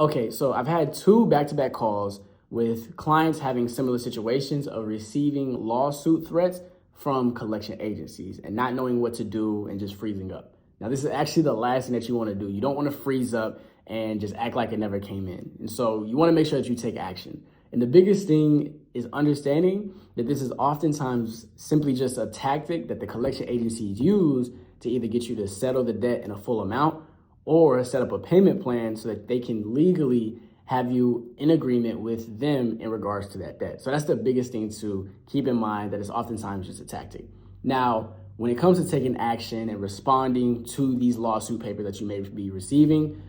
Okay, so I've had two back-to-back calls with clients having similar situations of receiving lawsuit threats from collection agencies and not knowing what to do and just freezing up. Now, this is actually the last thing that you want to do. You don't want to freeze up and just act like it never came in. And so you want to make sure that you take action. And the biggest thing is understanding that this is oftentimes simply just a tactic that the collection agencies use to either get you to settle the debt in a full amount or set up a payment plan so that they can legally have you in agreement with them in regards to that debt. So that's the biggest thing to keep in mind, that it's oftentimes just a tactic. Now, when it comes to taking action and responding to these lawsuit papers that you may be receiving,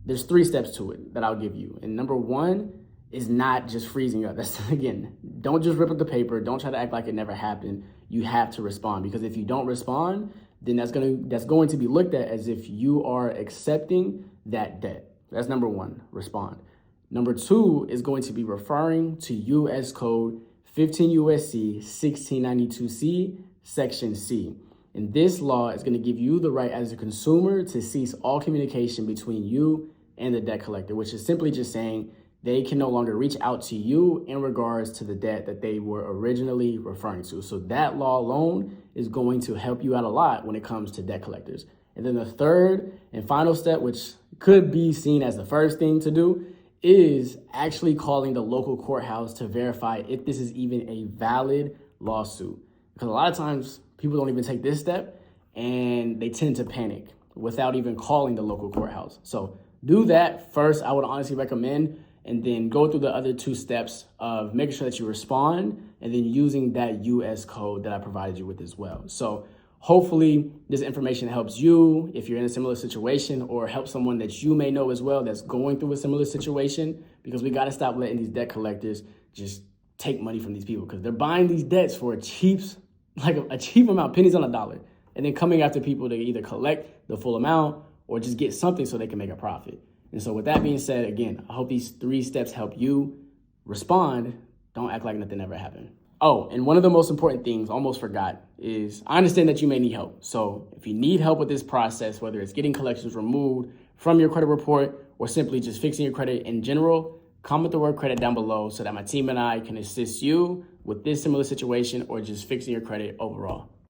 there's 3 steps to it that I'll give you. And number 1 is not just freezing up. That's, again, don't just rip up the paper. Don't try to act like it never happened. You have to respond, because if you don't respond, then that's going to be looked at as if you are accepting that debt. That's number 1, respond. Number 2 is going to be referring to U.S. Code 15 U.S.C. 1692C, Section C. And this law is going to give you the right as a consumer to cease all communication between you and the debt collector, which is simply just saying they can no longer reach out to you in regards to the debt that they were originally referring to. So that law alone is going to help you out a lot when it comes to debt collectors. And then the third and final step, which could be seen as the first thing to do, is actually calling the local courthouse to verify if this is even a valid lawsuit. Because a lot of times people don't even take this step and they tend to panic without even calling the local courthouse. So do that first, I would honestly recommend, and then go through the other 2 steps of making sure that you respond and then using that US code that I provided you with as well. So hopefully this information helps you if you're in a similar situation, or help someone that you may know as well that's going through a similar situation, because we got to stop letting these debt collectors just take money from these people, because they're buying these debts for a cheap amount, pennies on a dollar, and then coming after people to either collect the full amount or just get something so they can make a profit. And so with that being said, again, I hope these 3 steps help you respond. Don't act like nothing ever happened. Oh, and one of the most important things, almost forgot, is I understand that you may need help. So if you need help with this process, whether it's getting collections removed from your credit report or simply just fixing your credit in general, comment the word credit down below so that my team and I can assist you with this similar situation or just fixing your credit overall.